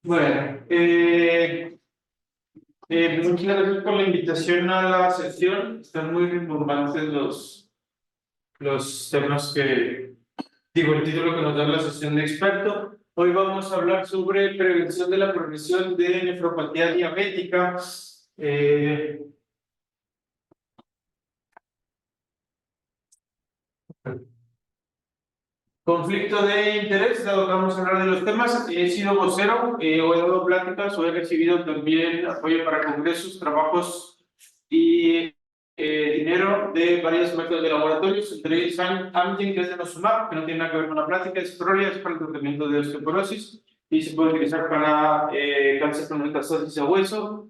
Bueno, muchas gracias por la invitación a la sesión. Están muy rimbombantes los temas el título que nos da la sesión de experto. Hoy vamos a hablar sobre prevención de la progresión de nefropatía diabética. Conflicto de interés, dado que vamos a hablar de los temas. He sido vocero, he dado pláticas o he recibido también apoyo para congresos, trabajos y dinero de varios métodos de laboratorios, entre ellos Amgen, que es de Nosumab, que no tiene nada que ver con la plática, es Prolia, es para el tratamiento de osteoporosis y se puede utilizar para cáncer con metastasis a hueso.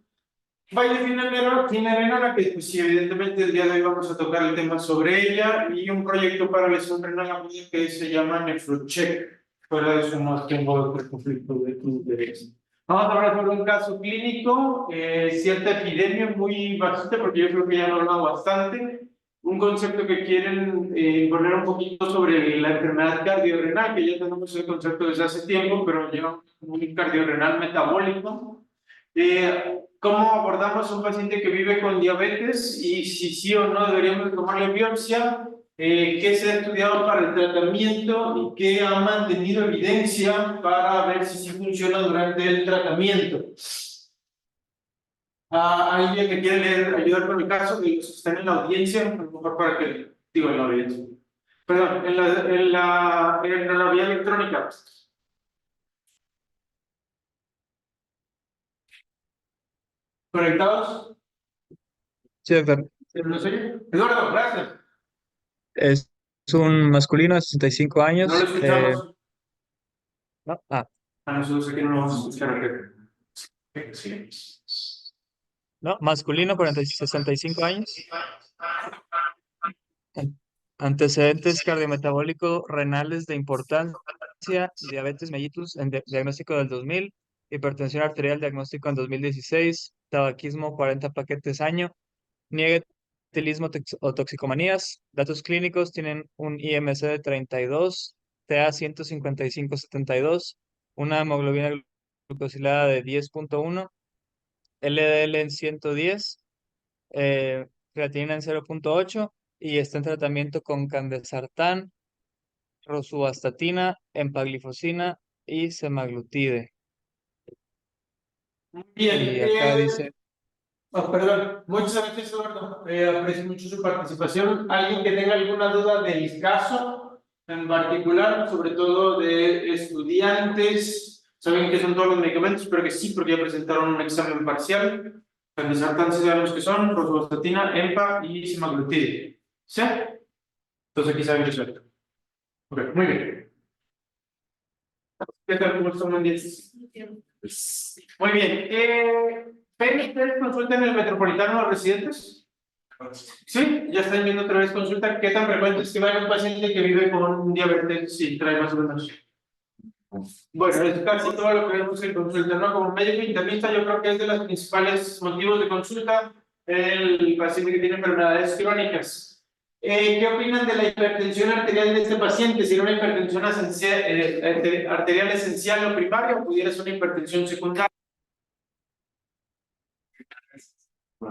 Vaya renal, que pues sí, evidentemente el día de hoy vamos a tocar el tema sobre ella y un proyecto para lesión renal aguda que se llama NephroCheck. Fuera de eso no tengo otro conflicto de interés. Vamos a hablar sobre un caso clínico, cierta epidemia muy bajita, porque yo creo que ya lo he hablado bastante. Un concepto que quieren poner un poquito sobre la enfermedad cardiorrenal, que ya tenemos el concepto desde hace tiempo, pero lleva un cardiorrenal metabólico. ¿Cómo abordamos a un paciente que vive con diabetes y si sí o no deberíamos tomarle biopsia? ¿Qué se ha estudiado para el tratamiento y qué ha mantenido evidencia para ver si sí funciona durante el tratamiento? ¿Alguien que quiere ayudar con el caso de los que están en la audiencia? A lo mejor para que, digo, en la audiencia. Perdón, en la vía electrónica. ¿Conectados? Sí, doctor. ¿No se oye? Eduardo, gracias. Es un masculino de 65 No lo años. escuchamos. No, A nosotros aquí no lo vamos a escuchar. Sí. no, masculino, 65 años. An- Antecedentes cardiometabólicos renales de importancia, diabetes mellitus en diagnóstico del 2000, hipertensión arterial diagnóstico en 2016, tabaquismo 40 paquetes año, niega etilismo o toxicomanías. Datos clínicos tienen un IMC de 32, TA 155/72, una hemoglobina glucosilada de 10.1, LDL en 110, creatinina en 0.8 y está en tratamiento con candesartán, rosuvastatina, empaglifosina y semaglutide. Bien, Y acá dice, perdón, muchas gracias Eduardo, aprecio mucho su participación. ¿Alguien que tenga alguna duda del caso en particular, sobre todo de estudiantes? Saben que son todos los medicamentos, pero que sí, porque ya presentaron un examen parcial. Candesartán, sí sabemos que son, rosuvastatina, EMPA y semaglutide. ¿Sí? Entonces aquí saben que son. Ok, muy bien. ¿Qué tal? ¿Cómo están? Buen día. Muy bien. ¿Ven ustedes consulta en el Metropolitano a los residentes? Sí, ya están viendo otra vez consulta. ¿Qué tan frecuente es que vaya un paciente que vive con diabetes y trae más o menos? Bueno, es casi todo lo que vemos en consulta, ¿no? Como médico internista, yo creo que es de los principales motivos de consulta el paciente que tiene enfermedades crónicas. ¿Qué opinan de la hipertensión arterial de este paciente? ¿Si era una hipertensión arterial esencial o primaria o pudiera ser una hipertensión secundaria?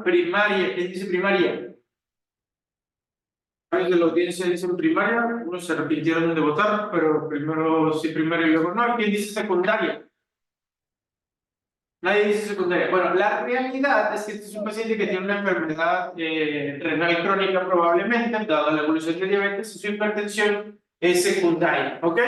Primaria, ¿quién dice primaria? Varios de la audiencia dicen primaria, unos se arrepintieron de votar, pero primero sí primaria y luego no. ¿Quién dice secundaria? Nadie dice secundaria. Bueno, la realidad es que este es un paciente que tiene una enfermedad renal crónica probablemente, dado la evolución de diabetes, y su hipertensión es secundaria, ¿ok?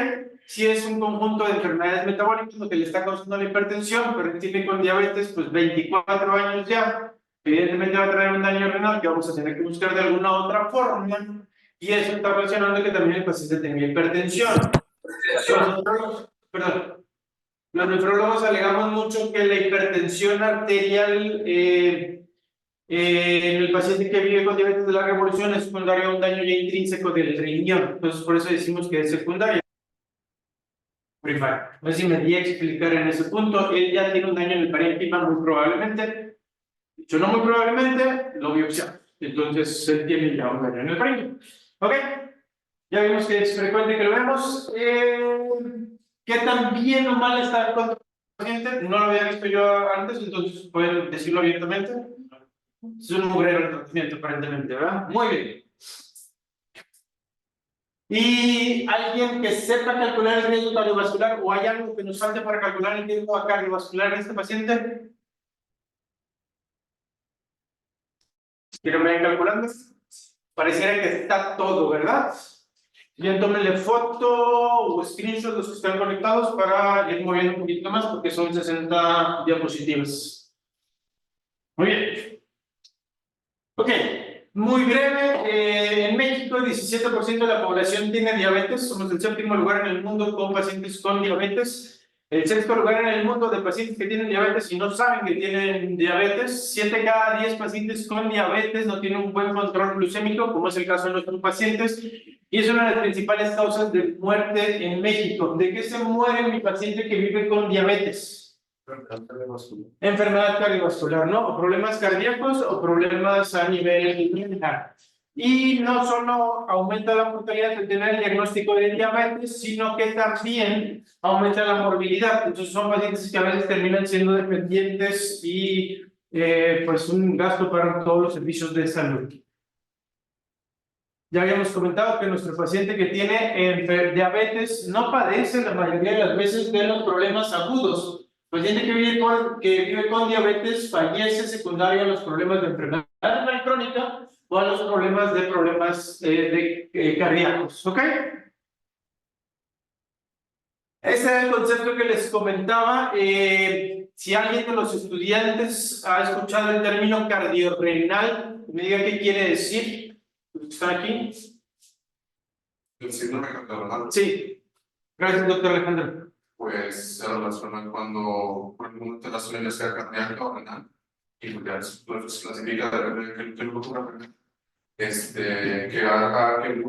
Si es un conjunto de enfermedades metabólicas lo que le está causando la hipertensión, pero tiene con diabetes, pues 24 años ya, evidentemente va a traer un daño renal que vamos a tener que buscar de alguna otra forma, y eso está relacionando que también el paciente tenga hipertensión. Perdón. Los nefrólogos alegamos mucho que la hipertensión arterial en el paciente que vive con diabetes de larga evolución es secundaria a un daño ya intrínseco del riñón. Entonces, por eso decimos que es secundaria. Primaria. No sé si me di a explicar en ese punto. Él ya tiene un daño en el parénquima, muy probablemente. Dicho no muy probablemente, lo biopsiamos. Entonces, él tiene ya un daño en el parénquima. ¿Ok? Ya vimos que es frecuente que lo vemos. ¿Qué tan bien o mal está paciente, no lo había visto yo antes, entonces pueden decirlo abiertamente. Es un mugrero el tratamiento, aparentemente, ¿verdad? Muy bien. ¿Y alguien que sepa calcular el riesgo cardiovascular o hay algo que nos falte para calcular el riesgo cardiovascular en este paciente? ¿Quieren ver calculando? Pareciera que está todo, ¿verdad? Bien, tómenle foto o screenshot los que están conectados para ir moviendo un poquito más porque son 60 diapositivas. Muy bien. Ok, muy breve. En México, el 17% de la población tiene diabetes. Somos el séptimo lugar en el mundo con pacientes con diabetes. El sexto lugar en el mundo de pacientes que tienen diabetes y no saben que tienen diabetes. 7 cada 10 pacientes con diabetes no tienen un buen control glucémico, como es el caso de nuestros pacientes. Y es una de las principales causas de muerte en México. ¿De qué se muere mi paciente que vive con diabetes? Enfermedad cardiovascular, ¿no? O problemas cardíacos o problemas a nivel general. Y no solo aumenta la mortalidad de tener el diagnóstico de diabetes, sino que también aumenta la morbilidad. Entonces son pacientes que a veces terminan siendo dependientes y pues un gasto para todos los servicios de salud. Ya habíamos comentado que nuestro paciente que tiene diabetes no padece la mayoría de las veces de los problemas agudos. El paciente que vive con diabetes fallece secundario a los problemas de enfermedad renal crónica o a los problemas cardíacos. ¿Ok? Ese es el concepto que les comentaba. Si alguien de los estudiantes ha escuchado el término cardiorrenal, me diga qué quiere decir. ¿Están aquí? El síndrome cardiovascular, Sí. Gracias, doctor Alejandro. pues se relaciona cuando por alguna alteración en la esfera cardíaca o renal y pues clasifica de qué locura, que haga que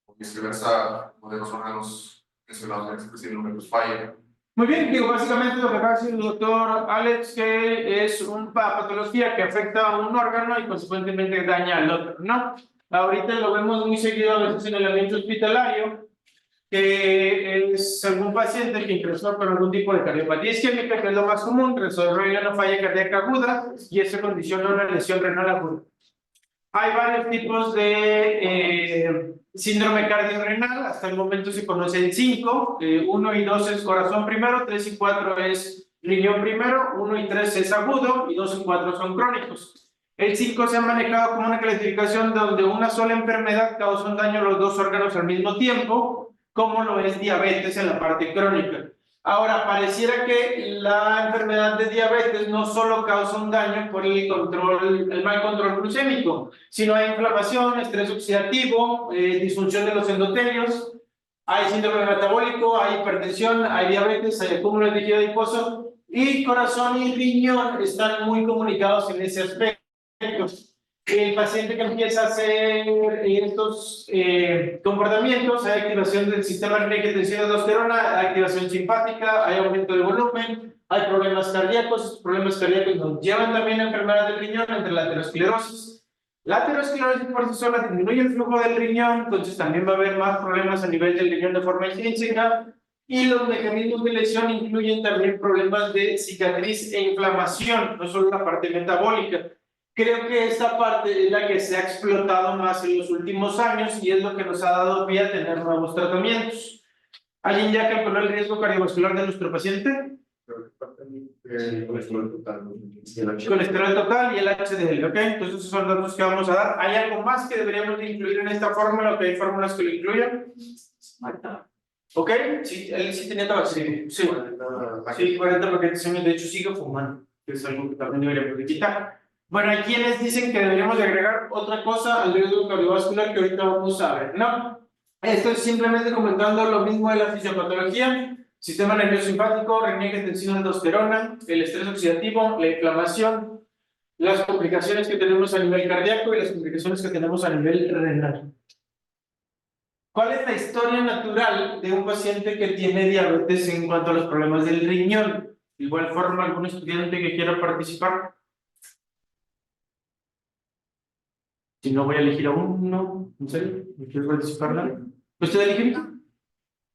o viceversa, uno de los órganos mencionados en este síndrome pues falla. Muy bien, digo, básicamente lo que acaba de decir el doctor Alex, que es una patología que afecta a un órgano y consecuentemente daña al otro, ¿no? Ahorita lo vemos muy seguido a veces en el ambiente hospitalario, que es algún paciente que ingresó con algún tipo de cardiopatía isquémica, que es lo más común, desarrolla una falla cardíaca aguda y eso condiciona una lesión renal aguda. Hay varios tipos de síndrome cardiorrenal, hasta el momento se conocen 5, 1 y 2 es corazón primero, 3 y 4 es riñón primero, 1 y 3 es agudo y 2 y 4 son crónicos. El 5 se ha manejado como una clasificación donde una sola enfermedad causa un daño a los dos órganos al mismo tiempo, como lo es diabetes en la parte crónica. Ahora, pareciera que la enfermedad de diabetes no solo causa un daño por el mal control glucémico, sino hay inflamación, estrés oxidativo, disfunción de los endotelios, hay síndrome metabólico, hay hipertensión, hay diabetes, hay acúmulo de tejido adiposo y corazón y riñón están muy comunicados en ese aspecto. El paciente que empieza a hacer estos comportamientos, hay activación del sistema de tensión de aldosterona, hay activación simpática, hay aumento de volumen, hay problemas cardíacos. Estos problemas cardíacos nos llevan también a enfermedades del riñón, entre la aterosclerosis. La aterosclerosis por sí sola disminuye el flujo del riñón, entonces también va a haber más problemas a nivel del riñón de forma intrínseca. Y los mecanismos de lesión incluyen también problemas de cicatriz e inflamación, no solo la parte metabólica. Creo que esta parte es la que se ha explotado más en los últimos años y es lo que nos ha dado pie a tener nuevos tratamientos. ¿Alguien ya calculó el riesgo cardiovascular de nuestro paciente? Colesterol total. Colesterol total y el HDL, ¿ok? Entonces esos son datos que vamos a dar. ¿Hay algo más que deberíamos de incluir en esta fórmula o que hay fórmulas que lo incluyan? ¿Ok? Sí, él sí tenía tabaco, sí. Sí, 40 paquetes, de hecho sigue fumando, que es algo que también deberíamos de quitar. Bueno, hay quienes dicen que deberíamos de agregar otra cosa al riesgo cardiovascular que ahorita vamos a ver, ¿no? Esto es simplemente comentando lo mismo de la fisiopatología, sistema nervioso simpático, reniegue tensión de aldosterona, el estrés oxidativo, la inflamación, las complicaciones que tenemos a nivel cardíaco y las complicaciones que tenemos a nivel renal. ¿Cuál es la historia natural de un paciente que tiene diabetes en cuanto a los problemas del riñón? De igual forma, algún estudiante que quiera participar. Si no, voy a elegir a uno. ¿En serio? ¿No quiero participar? ¿Usted elige?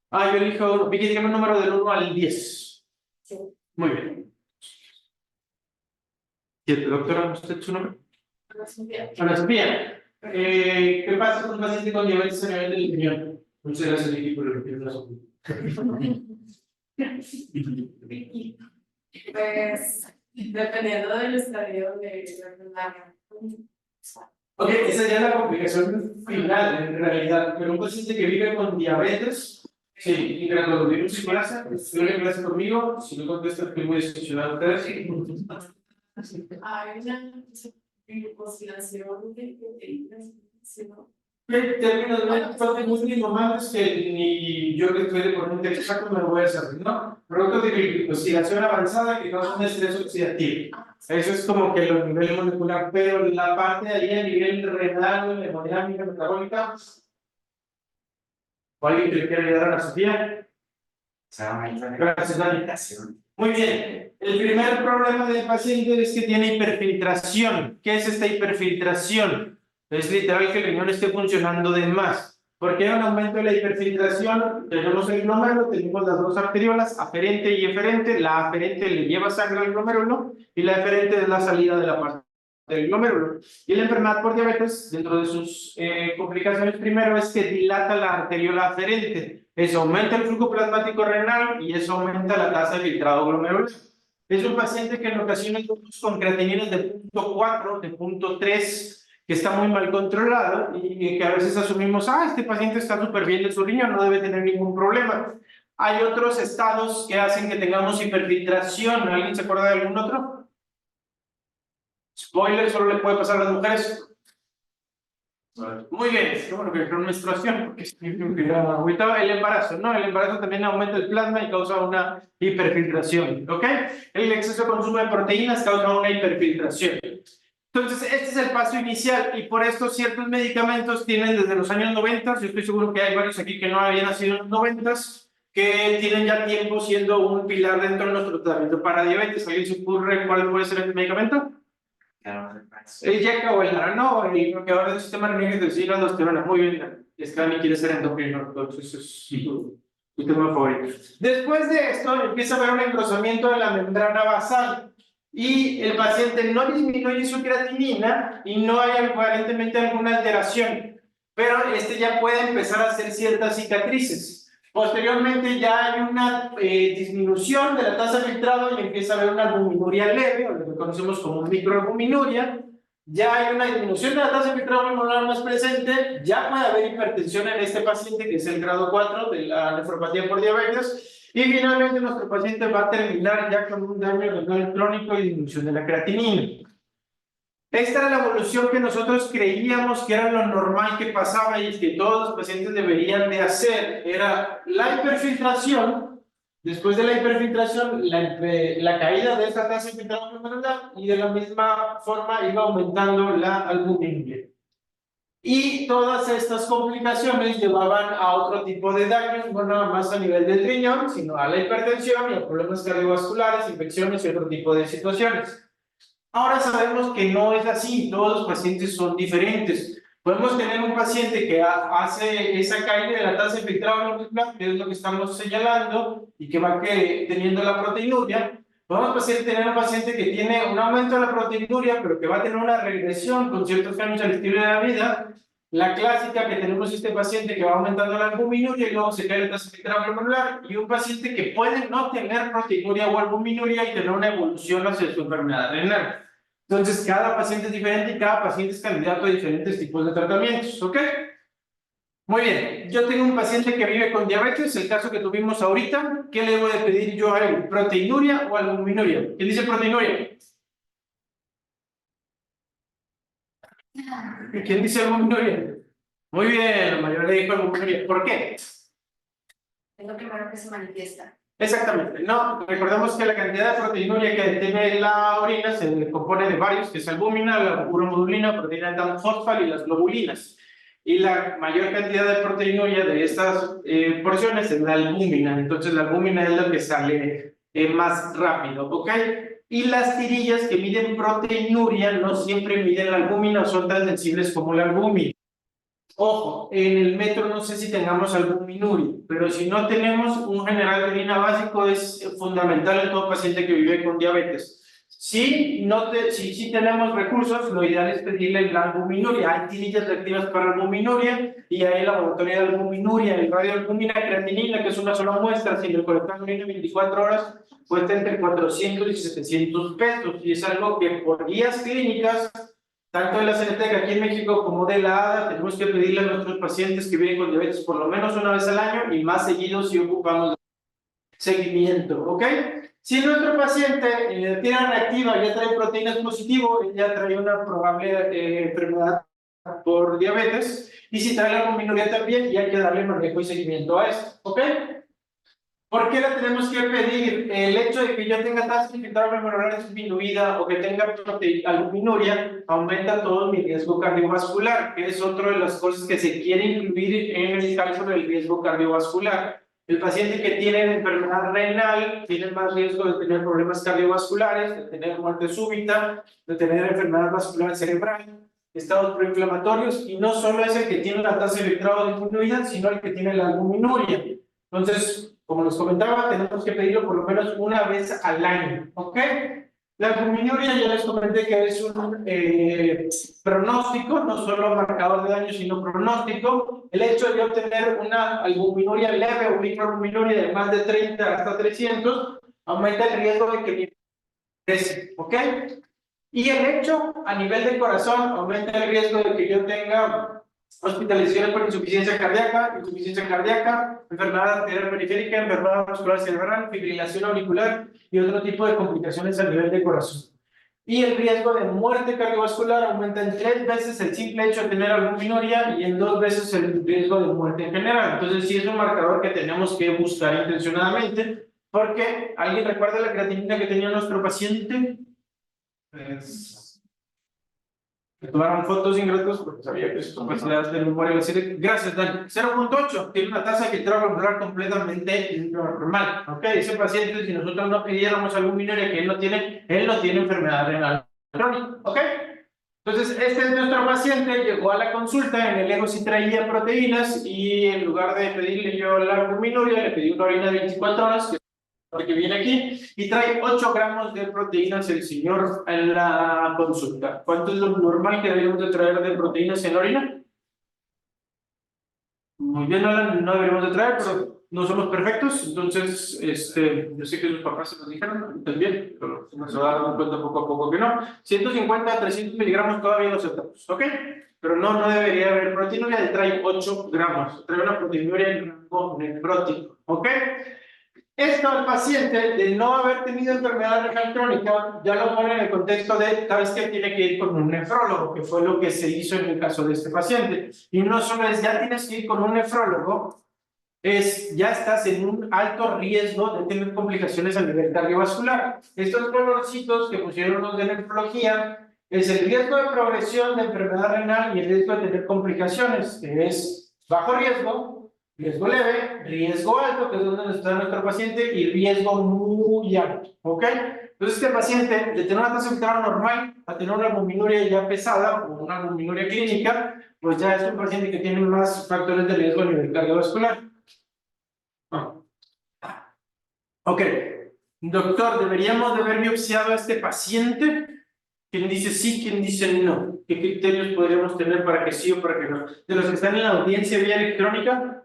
Ah, yo elijo a uno. Vicky, dígame un número del 1 al 10. Sí. Muy bien. ¿Cierto, doctora? ¿Usted su nombre? Ana Sofía. ¿Qué pasa con un paciente con diabetes a nivel del riñón? Muchas gracias, Vicky, por repetir la Pues, dependiendo del estadio de la Ok, esa ya es la complicación final, en realidad. Pero un paciente que vive con diabetes, sí, y cuando vive en su casa, suele clase conmigo, si no contesta, estoy muy decepcionado. Ustedes, hay una glucosilación de proteínas, ¿no? términos muy normales que ni yo que estoy de corriente exacto me lo voy a saber, ¿no? Producto de glicosilación avanzada que causa un estrés oxidativo. Eso es como que lo nivel molecular, pero la parte de ahí a nivel renal, hemodinámica, metabólica. ¿O alguien que le quiera ayudar a la Sofía? Gracias, Dani. Muy bien. El primer problema del paciente es que tiene hiperfiltración. ¿Qué es esta hiperfiltración? Es literal que el riñón esté funcionando de más. ¿Por qué hay un aumento de la hiperfiltración? Tenemos el glomérulo, tenemos las dos arteriolas, aferente y eferente. La aferente le lleva sangre al glomérulo y la eferente es la salida de la parte del glomérulo. Y la enfermedad por diabetes, dentro de sus complicaciones, primero es que dilata la arteriola aferente. Eso aumenta el flujo plasmático renal y eso aumenta la tasa de filtrado glomerular. Es un paciente que en ocasiones con creatininas de 0.4, de 0.3, que está muy mal controlado y que a veces asumimos, este paciente está súper bien de su riñón, no debe tener ningún problema. Hay otros estados que hacen que tengamos hiperfiltración. ¿Alguien se acuerda de algún otro? Spoiler, solo le puede pasar a las mujeres. Muy bien, qué bueno que es menstruación, porque el embarazo, ¿no? El embarazo también aumenta el plasma y causa una hiperfiltración, ¿ok? El exceso de consumo de proteínas causa una hiperfiltración. Entonces, este es el paso inicial y por esto ciertos medicamentos tienen desde los años 90, yo estoy seguro que hay varios aquí que no habían nacido en los 90, que tienen ya tiempo siendo un pilar dentro de nuestro tratamiento para diabetes. ¿Alguien se ocurre cuál puede ser el medicamento? El Yeca o el Naranó, el bloqueador del sistema nervioso de la aldosterona. Muy bien, Scani quiere ser endocrino, entonces es su tema favorito. Después de esto, empieza a haber un engrosamiento de la membrana basal y el paciente no disminuye su creatinina y no hay aparentemente alguna alteración, pero ya puede empezar a hacer ciertas cicatrices. Posteriormente ya hay una disminución de la tasa de filtrado y empieza a haber una albuminuria leve, o lo que conocemos como microalbuminuria. Ya hay una disminución de la tasa de filtrado glomerular más presente, ya puede haber hipertensión en este paciente, que es el grado 4 de la nefropatía por diabetes, y finalmente nuestro paciente va a terminar ya con un daño renal crónico y disminución de la creatinina. Esta era la evolución que nosotros creíamos que era lo normal que pasaba y que todos los pacientes deberían de hacer. Era la hiperfiltración, después de la hiperfiltración, la caída de esta tasa de filtrado glomerular y de la misma forma iba aumentando la albuminuria. Y todas estas complicaciones llevaban a otro tipo de daños, no nada más a nivel del riñón, sino a la hipertensión y a problemas cardiovasculares, infecciones y otro tipo de situaciones. Ahora sabemos que no es así, todos los pacientes son diferentes. Podemos tener un paciente que hace esa caída de la tasa de filtrado glomerular, que es lo que estamos señalando, y que va teniendo la proteinuria. Podemos tener un paciente que tiene un aumento de la proteinuria, pero que va a tener una regresión con ciertos cambios al estilo de la vida. La clásica que tenemos este paciente que va aumentando la albuminuria y luego se cae la tasa de filtrado glomerular, y un paciente que puede no tener proteinuria o albuminuria y tener una evolución hacia su enfermedad renal. Entonces, cada paciente es diferente y cada paciente es candidato a diferentes tipos de tratamientos, ¿ok? Muy bien, yo tengo un paciente que vive con diabetes, el caso que tuvimos ahorita. ¿Qué le debo de pedir yo a él? ¿Proteinuria o albuminuria? ¿Quién dice proteinuria? ¿Quién dice albuminuria? Muy bien, la mayoría dijo albuminuria. ¿Por qué? Es lo primero que se manifiesta. Exactamente, no, recordemos que la cantidad de proteinuria que tiene la orina se compone de varios, que es albúmina, la uromodulina, proteína fosfal y las globulinas. Y la mayor cantidad de proteinuria de estas porciones es la albúmina, entonces la albúmina es la que sale más rápido, ¿ok? Y las tirillas que miden proteinuria no siempre miden la albúmina o son tan sensibles como la albúmina. Ojo, en el metro no sé si tengamos algún minuri, pero si no tenemos, un general de orina básico es fundamental en todo paciente que vive con diabetes. Si tenemos recursos, lo ideal es pedirle la albuminuria. Hay tirillas reactivas para albuminuria y hay laboratorio de albuminuria, el radioalbumina creatinina, que es una sola muestra, sin el colector de orina 24 horas, cuesta entre 400 y 700 pesos. Y es algo que por guías clínicas, tanto de la CNTEC aquí en México como de la ADA, tenemos que pedirle a nuestros pacientes que viven con diabetes por lo menos una vez al año y más seguido si ocupamos seguimiento, ¿ok? Si nuestro paciente tiene reactiva, ya trae proteínas positivo, ya trae una probable enfermedad por diabetes, y si trae la albuminuria también, ya hay que darle manejo y seguimiento a esto, ¿ok? ¿Por qué la tenemos que pedir? El hecho de que yo tenga tasa de infiltrado glomerular disminuida o que tenga albuminuria aumenta todo mi riesgo cardiovascular, que es otra de las cosas que se quiere incluir en el cálculo del riesgo cardiovascular. El paciente que tiene enfermedad renal tiene más riesgo de tener problemas cardiovasculares, de tener muerte súbita, de tener enfermedad vascular cerebral, estados proinflamatorios, y no solo es el que tiene la tasa de filtrado disminuida, sino el que tiene la albuminuria. Entonces, como les comentaba, tenemos que pedirlo por lo menos una vez al año, ¿ok? La albuminuria ya les comenté que es un pronóstico, no solo marcador de daño, sino pronóstico. El hecho de obtener una albuminuria leve o microalbuminuria de más de 30 hasta 300 aumenta el riesgo de que crece, ¿ok? Y el hecho a nivel del corazón aumenta el riesgo de que yo tenga hospitalizaciones por insuficiencia cardíaca, enfermedad arterial periférica, enfermedad vascular cerebral, fibrilación auricular y otro tipo de complicaciones a nivel de corazón. Y el riesgo de muerte cardiovascular aumenta en 3 veces el simple hecho de tener albuminuria y en 2 veces el riesgo de muerte en general. Entonces sí es un marcador que tenemos que buscar intencionadamente, porque ¿alguien recuerda la creatinina que tenía nuestro paciente? Me tomaron fotos ingratos porque sabía que sus capacidades de memoria iban a ser. Gracias, Dani. 0.8 tiene una tasa de filtrado glomerular completamente normal. Ok, ese paciente, si nosotros no pidiéramos albuminuria que él no tiene enfermedad renal crónica. Ok, entonces este es nuestro paciente, llegó a la consulta, en el ego sí traía proteínas y en lugar de pedirle yo la albuminuria, le pedí una orina de 24 horas, porque viene aquí y trae 8 gramos de proteínas el señor en la consulta. ¿Cuánto es lo normal que deberíamos de traer de proteínas en orina? Muy bien, no deberíamos de traer, pero no somos perfectos, entonces, yo sé que sus papás se nos dijeron también, pero nos va a dar cuenta poco a poco que no. 150 a 300 miligramos todavía lo aceptamos, ¿ok? Pero no debería haber proteinuria, trae 8 gramos, trae una proteinuria en rango nefrótico, ¿ok? Esto al paciente, de no haber tenido enfermedad renal crónica, ya lo pone en el contexto de, sabes que tiene que ir con un nefrólogo, que fue lo que se hizo en el caso de este paciente. Y no solo es, ya tienes que ir con un nefrólogo, ya estás en un alto riesgo de tener complicaciones a nivel cardiovascular. Estos colorcitos que pusieron los de nefrología es el riesgo de progresión de enfermedad renal y el riesgo de tener complicaciones, que es bajo riesgo leve, riesgo alto, que es donde está nuestro paciente, y riesgo muy alto, ¿ok? Entonces este paciente, de tener una tasa de filtrado normal a tener una albuminuria ya pesada o una albuminuria clínica, pues ya es un paciente que tiene más factores de riesgo a nivel cardiovascular. Ok, doctor, ¿deberíamos de haber biopsiado a este paciente? ¿Quién dice sí, quién dice no? ¿Qué criterios podríamos tener para que sí o para que no? De los que están en la audiencia vía electrónica,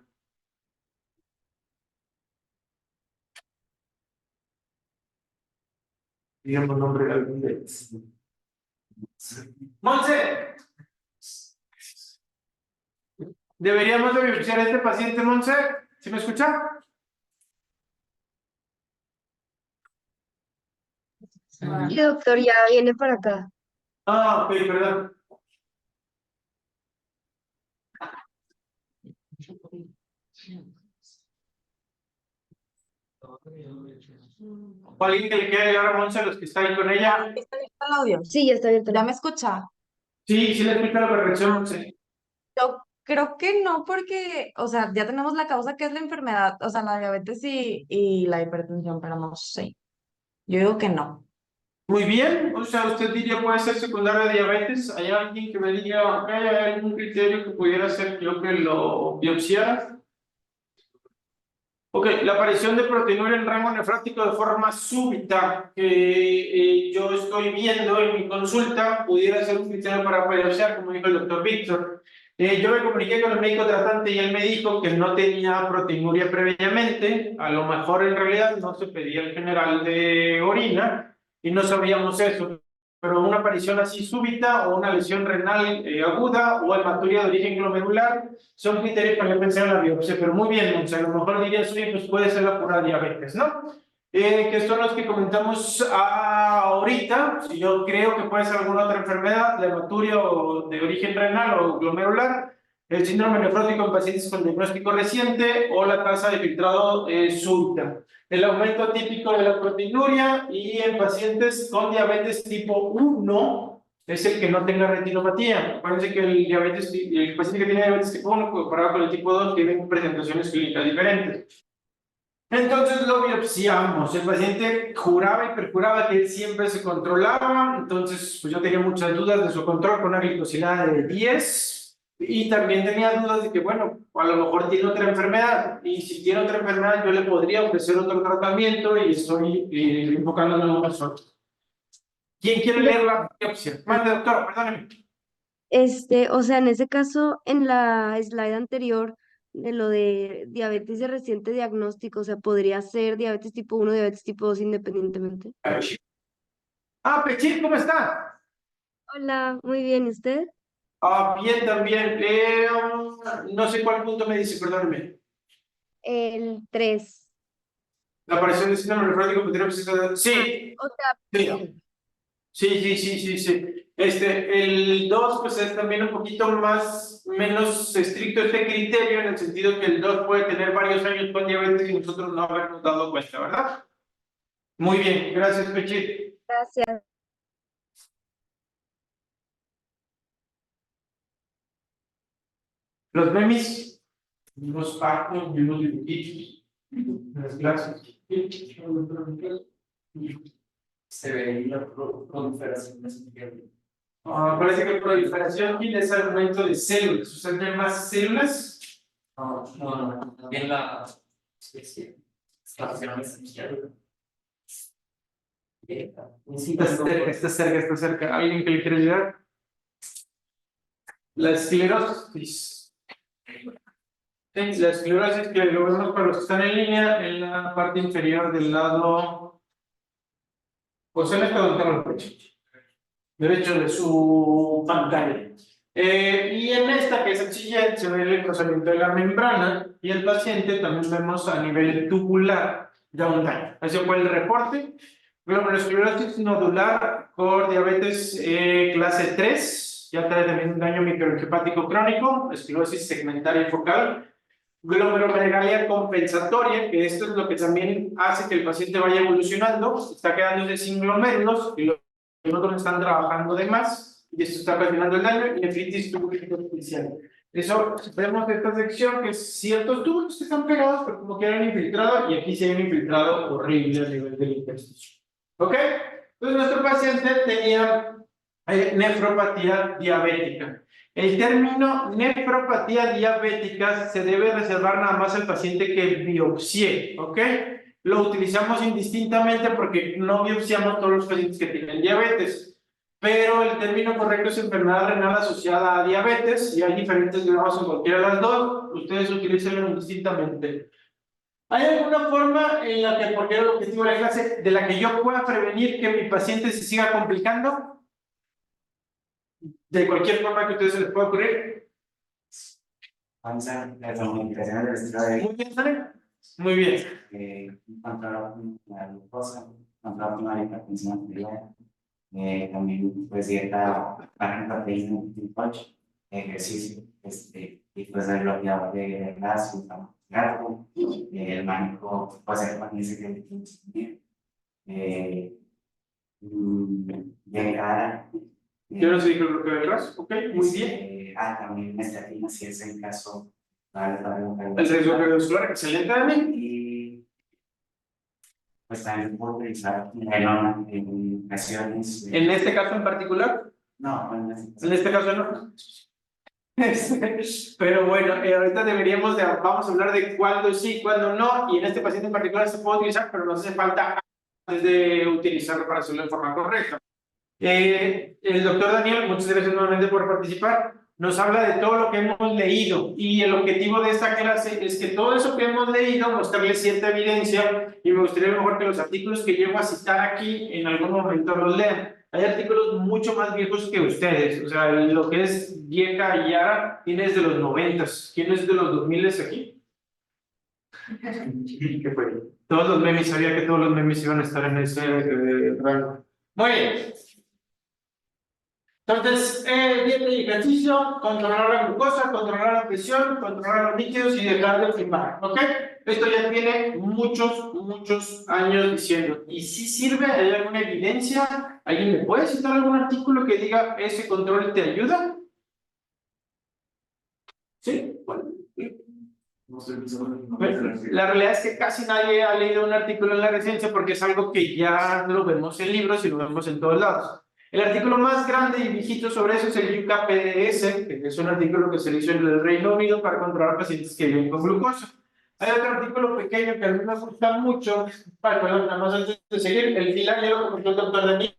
digamos nombre de algún de ellos. Monse, ¿deberíamos de biopsiar a este paciente, Monse? ¿Sí me escucha? Sí, doctor, ya viene para acá. Ah, ok, perdón. ¿O alguien que le quiera ayudar a Monse, los que están ahí con ella? ¿Está listo el audio? Sí, ya está abierto. ¿Ya me escucha? Sí, sí le escucha la perfección, Monse. Yo creo que no, porque, o sea, ya tenemos la causa que es la enfermedad, o sea, la diabetes y la hipertensión, pero no sé. Yo digo que no. Muy bien, o sea, usted diría puede ser secundario de diabetes. ¿Hay alguien que me diga, ok, hay algún criterio que pudiera ser yo que lo biopsiara? Ok, la aparición de proteinuria en rango nefrótico de forma súbita que yo estoy viendo en mi consulta pudiera ser un criterio para biopsiar, como dijo el doctor Víctor. Yo me comuniqué con el médico tratante y él me dijo que no tenía proteinuria previamente, a lo mejor en realidad no se pedía el general de orina y no sabíamos eso, pero una aparición así súbita o una lesión renal aguda o hematuria de origen glomerular son criterios para pensar en la biopsia, pero muy bien, o sea, a lo mejor dirías, oye, pues puede ser la pura diabetes, ¿no? Que son los que comentamos ahorita. Si yo creo que puede ser alguna otra enfermedad, la hematuria o de origen renal o glomerular, el síndrome nefrótico en pacientes con diagnóstico reciente o la tasa de filtrado súbita. El aumento típico de la proteinuria y en pacientes con diabetes tipo 1 es el que no tenga retinopatía. Acuérdense que el paciente que tiene diabetes tipo 1 comparado con el tipo 2 tienen presentaciones clínicas diferentes. Entonces lo biopsiamos. El paciente juraba y perjuraba que él siempre se controlaba. Entonces, pues yo tenía muchas dudas de su control con una glicosilada de 10. Y también tenía dudas de que, bueno, a lo mejor tiene otra enfermedad. Y si tiene otra enfermedad, yo le podría ofrecer otro tratamiento y estoy enfocándome en una sola. ¿Quién quiere leer la biopsia? Mande, doctor, perdóneme. O sea, en ese caso, en la slide anterior de lo de diabetes de reciente diagnóstico, o sea, podría ser diabetes tipo 1, diabetes tipo 2 independientemente. Ah, Pechín, ¿cómo está? Hola, muy bien, ¿y usted? Bien, también. No sé cuál punto me dice, perdóneme. El 3. La aparición de síndrome nefrótico pediátrico. Sí, O sea, sí, sí. El 2 pues es también un poquito menos estricto este criterio, en el sentido que el 2 puede tener varios años con diabetes y nosotros no habernos dado cuenta, ¿verdad? Muy bien, gracias, Pechín. gracias. Los memes, unos pactos y unos dibujitos, las clases. Se veía la proliferación de ese microbio. Parece que proliferación tiene ese aumento de células. ¿Usted ve más células? No, también la especie. Expansión esencial. Está cerca. ¿Alguien que le quiere ayudar? La esclerosis. Sí, la esclerosis que lo vemos para los que están en línea en la parte inferior del lado, pues en esta ventana derecho de su pantalla. Y en esta que es el siguiente se ve el engrosamiento de la membrana y el paciente también vemos a nivel tubular ya un daño. Ese fue el reporte. Glomerulosclerosis nodular por diabetes clase 3, ya trae también un daño microencefático crónico, esclerosis segmentaria y focal. Glomerulomegalia compensatoria, que esto es lo que también hace que el paciente vaya evolucionando, está quedándose sin glomérulos y los otros están trabajando de más y esto está ocasionando el daño y nefritis tubúrica artificial. Eso vemos en esta sección que es ciertos tubos que están pegados, pero como que han infiltrado y aquí se han infiltrado horrible a nivel del intestino. ¿Ok? Entonces nuestro paciente tenía nefropatía diabética. El término nefropatía diabética se debe reservar nada más al paciente que biopsie, ¿ok? Lo utilizamos indistintamente porque no biopsiamos todos los pacientes que tienen diabetes, pero el término correcto es enfermedad renal asociada a diabetes y hay diferentes grados en cualquiera de las dos, ustedes utilícenlo indistintamente. ¿Hay alguna forma en la que, porque era el objetivo de la clase, de la que yo pueda prevenir que mi paciente se siga complicando? De cualquier forma que a ustedes se les pueda ocurrir. Avanzar la comunicación del estado de Muy bien, ¿sale? Muy bien. controlar la glucosa, controlar la hipertensión arterial, también pues dieta baja en proteína y coche, ejercicio, y pues el bloqueador de gas, carbohidrato, el manejo, pues el magnesio que también, llegar. Yo no sé si creo que detrás, ok, muy bien. También estatina, si es el caso. El riesgo cardiovascular, excelente también. Y pues también se puede utilizar melona en ocasiones. En este caso en particular, No, en este caso no. Pero bueno, ahorita deberíamos vamos a hablar de cuándo sí, cuándo no, y en este paciente en particular se puede utilizar, pero no hace falta antes de utilizarlo para hacerlo de forma correcta. El doctor Daniel, muchas gracias nuevamente por participar, nos habla de todo lo que hemos leído, y el objetivo de esta clase es que todo eso que hemos leído mostrarle cierta evidencia, y me gustaría a lo mejor que los artículos que llevo a citar aquí en algún momento los lean. Hay artículos mucho más viejos que ustedes, o sea, lo que es vieja ya tiene desde los 90s. ¿Quién es de los 2000s aquí? ¿Qué fue? Todos los memes, sabía que todos los memes iban a estar en ese rango. Muy bien. Entonces, dieta y ejercicio, controlar la glucosa, controlar la presión, controlar los líquidos y dejar de fumar, ¿ok? Esto ya tiene muchos años diciendo. ¿Y si sirve? ¿Hay alguna evidencia? ¿Alguien me puede citar algún artículo que diga ese control te ayuda? ¿Sí? Bueno. La realidad es que casi nadie ha leído un artículo en la residencia porque es algo que ya lo vemos en libros y lo vemos en todos lados. El artículo más grande y viejito sobre eso es el UKPDS, que es un artículo que se hizo en el Reino Unido para controlar pacientes que viven con glucosa. Hay otro artículo pequeño que a mí me gusta mucho, perdón, nada más antes de seguir, el pilar ya lo comentó el doctor Daniel,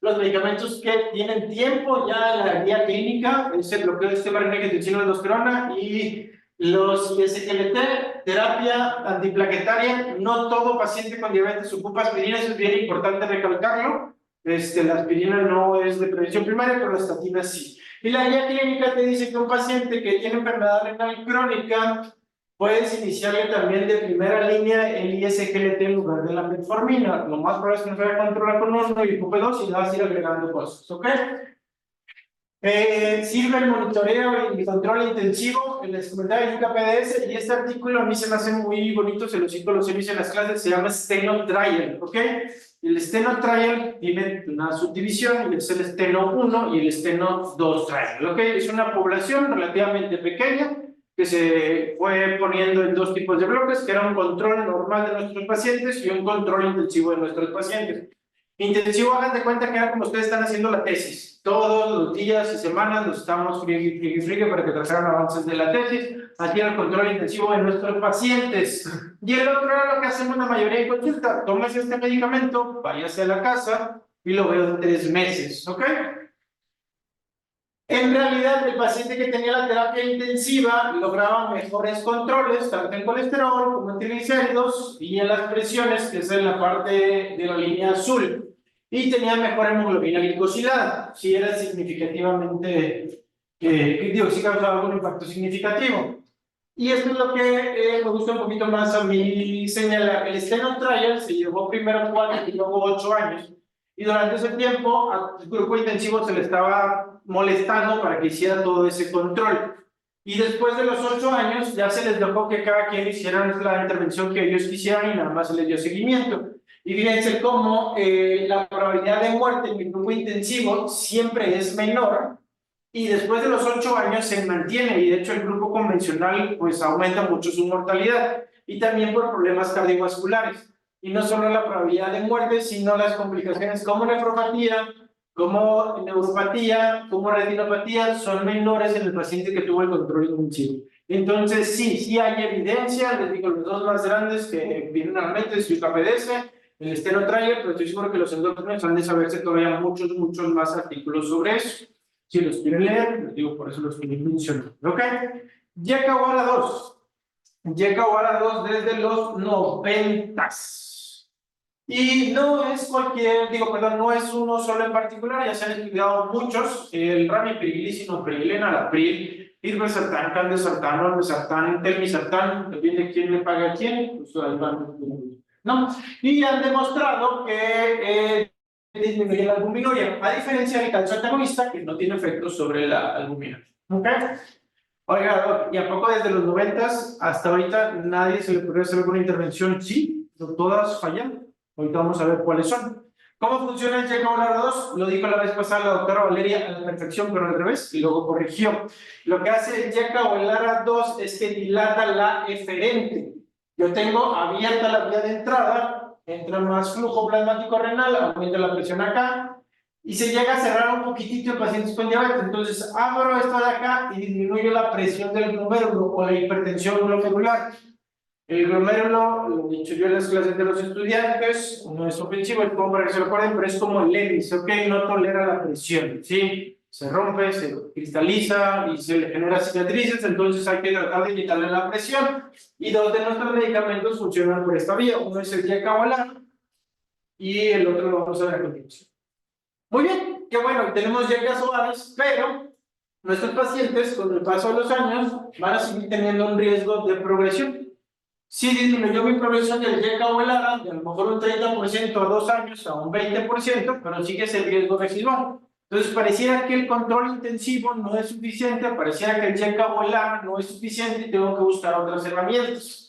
los medicamentos que tienen tiempo ya en la guía clínica, ese bloqueo del sistema renal angiotensina aldosterona y los ISGLT, terapia antiplaquetaria. No todo paciente con diabetes ocupa aspirina, eso es bien importante recalcarlo. La aspirina no es de prevención primaria, pero la estatina sí. Y la guía clínica te dice que un paciente que tiene enfermedad renal crónica puedes iniciarle también de primera línea el ISGLT en lugar de la metformina. Lo más probable es que no se vaya a controlar con uno y ocupe dos y le vas a ir agregando cosas, ¿ok? Sirve el monitoreo y el control intensivo, les comentaba el UKPDS, y este artículo a mí se me hace muy bonito, se lo cito los servicios en las clases, se llama Steno Trial, ¿ok? El Steno Trial tiene una subdivisión, es el Steno 1 y el Steno 2 Trial, ¿ok? Es una población relativamente pequeña que se fue poniendo en dos tipos de bloques, que era un control normal de nuestros pacientes y un control intensivo de nuestros pacientes. Intensivo, hagan de cuenta que era como ustedes están haciendo la tesis. Todos los días y semanas nos estamos friegue para que trazaran avances de la tesis. Aquí era el control intensivo de nuestros pacientes. Y el otro era lo que hacemos la mayoría en consulta. Tómese este medicamento, váyase a la casa y lo veo en 3 meses, ¿ok? En realidad, el paciente que tenía la terapia intensiva lograba mejores controles, tanto en colesterol como en triglicéridos y en las presiones, que es en la parte de la línea azul. Y tenía mejor hemoglobina glicosilada, si era significativamente, si causaba algún impacto significativo. Y esto es lo que me gusta un poquito más a mí señalar. El Steno Trial se llevó primero 4 y luego 8 años. Y durante ese tiempo, al grupo intensivo se le estaba molestando para que hiciera todo ese control. Y después de los 8 años, ya se les dejó que cada quien hiciera la intervención que ellos quisieran y nada más se les dio seguimiento. Y fíjense cómo la probabilidad de muerte en el grupo intensivo siempre es menor. Y después de los 8 años se mantiene. Y de hecho, el grupo convencional pues aumenta mucho su mortalidad. Y también por problemas cardiovasculares. Y no solo la probabilidad de muerte, sino las complicaciones como nefropatía, como neuropatía, como retinopatía, son menores en el paciente que tuvo el control intensivo. Entonces, sí hay evidencia, les digo, los dos más grandes que vienen a la mente es el UKPDS, el Steno Trial, pero estoy seguro que los endócrinos han de saberse todavía muchos más artículos sobre eso. Si los quieren leer, les digo, por eso los estoy mencionando. ¿Ok? Yecawara 2. Yecawara 2 desde los 90s. Y no es no es uno solo en particular, ya se han estudiado muchos, el ramipril, lisinopril, enalapril, irbesartán, candesartán, olmesartán, telmisartán, depende de quién le paga a quién, pues ahí van, ¿no? Y han demostrado que disminuye la albuminuria, a diferencia del calcio antagonista, que no tiene efectos sobre la albumina. ¿Ok? Oiga, ¿y a poco desde los 90s hasta ahorita nadie se le podría hacer alguna intervención? Sí, pero todas fallan. Ahorita vamos a ver cuáles son. ¿Cómo funciona el Yecawara 2? Lo dijo la vez pasada la doctora Valeria a la perfección, pero al revés, y luego corrigió. Lo que hace el Yecawara 2 es que dilata la eferente. Yo tengo abierta la vía de entrada, entra más flujo plasmático renal, aumenta la presión acá, y se llega a cerrar un poquitito en pacientes con diabetes. Entonces, abro esto de acá y disminuyo la presión del glomérulo o la hipertensión glomerular. El glomérulo, lo he dicho yo en las clases de los estudiantes, no es ofensivo, es como para que se lo acuerden, pero es como el Levis, ¿ok? No tolera la presión, ¿sí? Se rompe, se cristaliza y se le genera cicatrices, entonces hay que tratar de quitarle la presión. Y dos de nuestros medicamentos funcionan por esta vía. Uno es el Yecabolán y el otro lo vamos a ver a continuación. Muy bien, qué bueno, tenemos yegas ovales, pero nuestros pacientes con el paso de los años van a seguir teniendo un riesgo de progresión. Si disminuyó mi progresión del yeca o el ARA, de a lo mejor un 30% a 2 años a un 20%, pero sigue ese riesgo residual. Entonces, pareciera que el control intensivo no es suficiente, pareciera que el yeca o el ARA no es suficiente y tengo que buscar otras herramientas.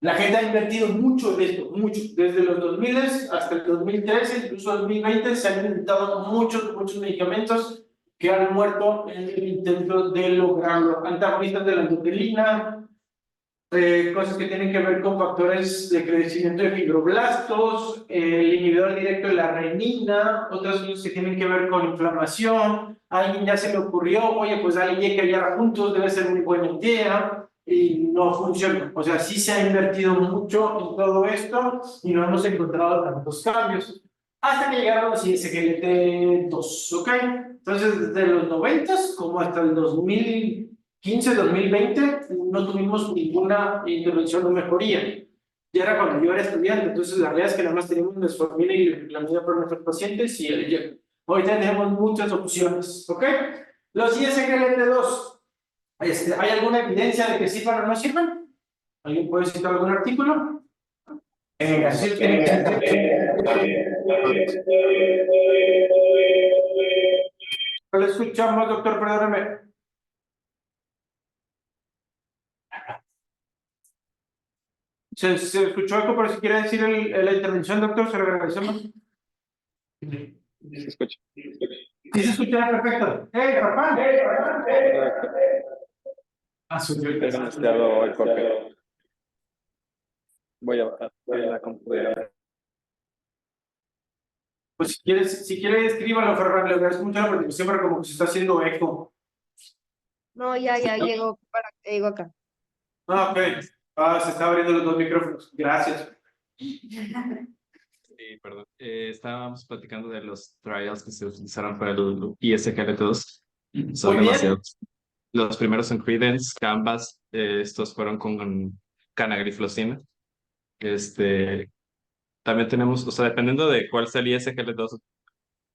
La gente ha invertido mucho en esto, mucho. Desde los 2000 hasta el 2013, incluso 2020, se han inventado muchos medicamentos que han muerto en el intento de lograrlo. Antagonistas de la endotelina, cosas que tienen que ver con factores de crecimiento de fibroblastos, el inhibidor directo de la renina, otras cosas que tienen que ver con inflamación. A alguien ya se le ocurrió, oye, pues dale yeca y ARA juntos, debe ser muy buena idea, y no funciona. O sea, sí se ha invertido mucho en todo esto y no hemos encontrado tantos cambios. Hasta que llegaron los ISGLT2, ¿ok? Entonces, desde los 90 como hasta el 2015-2020 no tuvimos ninguna intervención o mejoría. Ya era cuando yo era estudiante, entonces la realidad es que nada más teníamos metformina y la medida para nuestros pacientes y el yeca. Ahorita tenemos muchas opciones, ¿ok? Los ISGLT2, ¿hay alguna evidencia de que sirvan o no sirvan? ¿Alguien puede citar algún artículo? No lo escuchamos, doctor, perdóname. Se escuchó algo, pero si quiere decir la intervención, doctor, se lo agradecemos. Se escucha. Sí, se escucha perfecto. ¡Hey, papá! Estoy demasiado hoy porque voy a la computadora. Pues si quiere, escríbalo, Ferran, le agradezco mucho la participación, pero como que se está haciendo eco. No, ya llegó acá. Ah, ok. Se está abriendo los dos micrófonos. Gracias. Sí, perdón. Estábamos platicando de los trials que se utilizaron para el ISGLT2. Son Muy bien. demasiados. Los primeros son Credence, Canvas, estos fueron con canagliflozina. También tenemos, o sea, dependiendo de cuál sea el ISGLT2,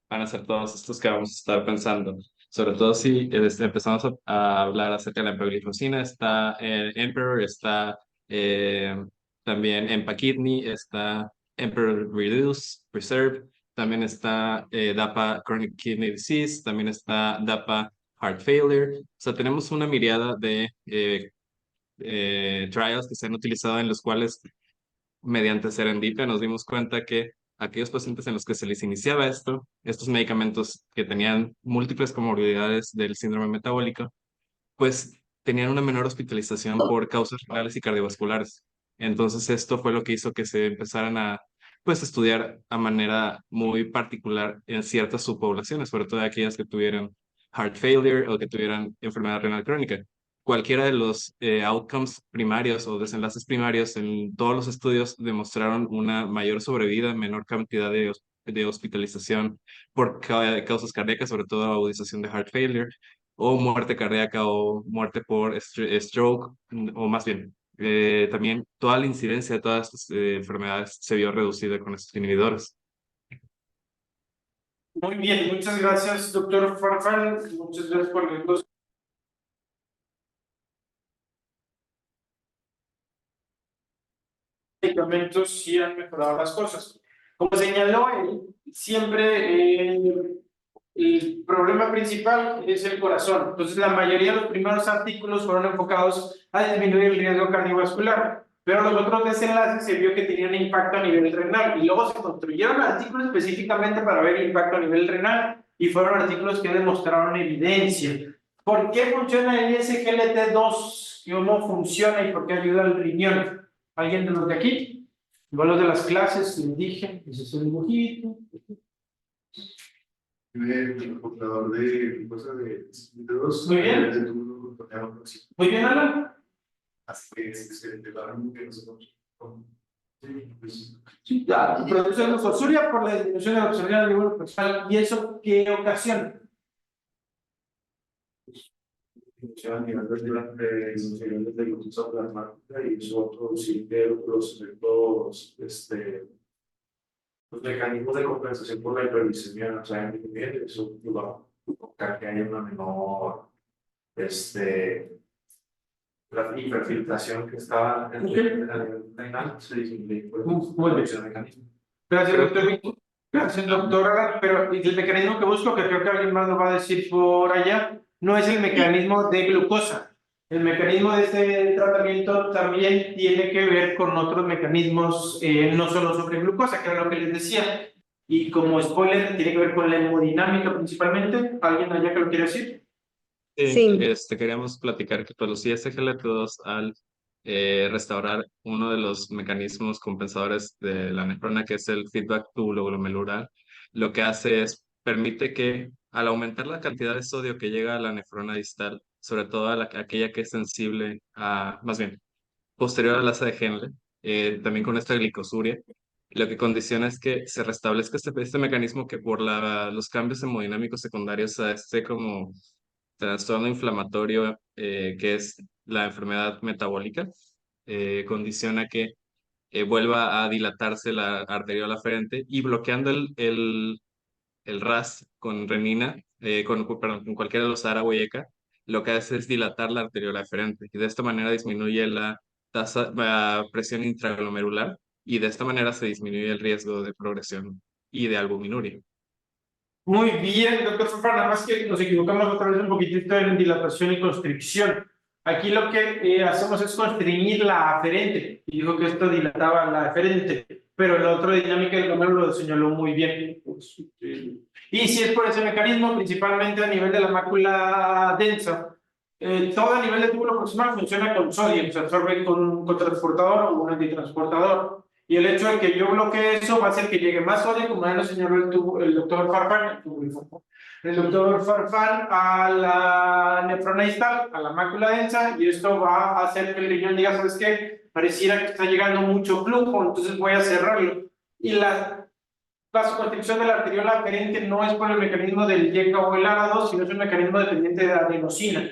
van a ser todos estos que vamos a estar pensando. Sobre todo si empezamos a hablar acerca de la empagliflozina, está Emperor, está también Empakidney, está Emperor Reduce, Preserve, también está DAPA Chronic Kidney Disease, también está DAPA Heart Failure. O sea, tenemos una miriada de trials que se han utilizado en los cuales, mediante serendipia, nos dimos cuenta que aquellos pacientes en los que se les iniciaba estos medicamentos que tenían múltiples comorbilidades del síndrome metabólico, pues tenían una menor hospitalización por causas renales y cardiovasculares. Entonces esto fue lo que hizo que se empezaran a pues estudiar a manera muy particular en ciertas subpoblaciones, sobre todo aquellas que tuvieran heart failure o que tuvieran enfermedad renal crónica. Cualquiera de los outcomes primarios o desenlaces primarios en todos los estudios demostraron una mayor sobrevida, menor cantidad de hospitalización por causas cardíacas, sobre todo agudización de heart failure, o muerte cardíaca o muerte por stroke, o más bien, también toda la incidencia de todas estas enfermedades se vio reducida con estos inhibidores. Muy bien, muchas gracias, doctor Farfán. Muchas gracias por los medicamentos, sí han mejorado las cosas. Como señaló él, siempre el problema principal es el corazón. Entonces, la mayoría de los primeros artículos fueron enfocados a disminuir el riesgo cardiovascular, pero los otros desenlaces se vio que tenían impacto a nivel renal y luego se construyeron artículos específicamente para ver el impacto a nivel renal y fueron artículos que demostraron evidencia. ¿Por qué funciona el ISGLT2? ¿Cómo funciona y por qué ayuda al riñón? ¿Alguien de los de aquí? Igual los de las clases, les dije, ese es el dibujito. El computador de cosas de dos. Muy bien. Muy bien, Alan. Así que es el barrio que nosotros. Sí, ya, produce glucosuria por la disminución de la oxígeno a nivel personal. ¿Y eso qué ocasiona? A nivel de los niveles de glucosa plasmática y eso va a producir que los efectos, los mecanismos de compensación por la hiperglicemia, o sea, eso va a provocar que haya una menor, la hiperfiltración que estaba en el renal, se disminuye por el mecanismo. Gracias, doctor Víctor. Gracias, doctora. Pero el mecanismo que busco, que creo que alguien más lo va a decir por allá, no es el mecanismo de glucosa. El mecanismo de este tratamiento también tiene que ver con otros mecanismos, no solo sobre glucosa, que era lo que les decía. Y como spoiler, tiene que ver con la hemodinámica principalmente. ¿Alguien allá que lo quiere decir? Sí. Queríamos platicar que pues, los ISGLT2 al restaurar uno de los mecanismos compensadores de la nefrona, que es el feedback tubulo-glomerular, lo que hace es permite que al aumentar la cantidad de sodio que llega a la nefrona distal, sobre todo a aquella que es sensible a, más bien, posterior al asa de Henle, también con esta glicosuria, lo que condiciona es que se restablezca este mecanismo que por los cambios hemodinámicos secundarios a este como trastorno inflamatorio que es la enfermedad metabólica, condiciona que vuelva a dilatarse la arteriola aferente y bloqueando el RAS con renina, perdón, con cualquiera de los ARA o ECA, lo que hace es dilatar la arteriola aferente y de esta manera disminuye la presión intraglomerular y de esta manera se disminuye el riesgo de progresión y de albuminuria. Muy bien, doctor Farfán, nada más que nos equivocamos otra vez un poquitito en dilatación y constricción. Aquí lo que hacemos es constreñir la aferente, y dijo que esto dilataba la aferente, pero la otra dinámica del glomérulo lo señaló muy bien. Y si es por ese mecanismo, principalmente a nivel de la mácula densa, todo a nivel de túbulo proximal funciona con sodio, se absorbe con un cotransportador o un antitransportador. Y el hecho de que yo bloquee eso va a hacer que llegue más sodio, como ya lo señaló el doctor Farfán, el doctor Farfán a la nefrona distal, a la mácula densa, y esto va a hacer que el riñón diga, ¿sabes qué? Pareciera que está llegando mucho flujo, entonces voy a cerrarlo. Y la vasoconstricción de la arteriola aferente no es por el mecanismo del YECA o el ARA2, sino es un mecanismo dependiente de adenosina.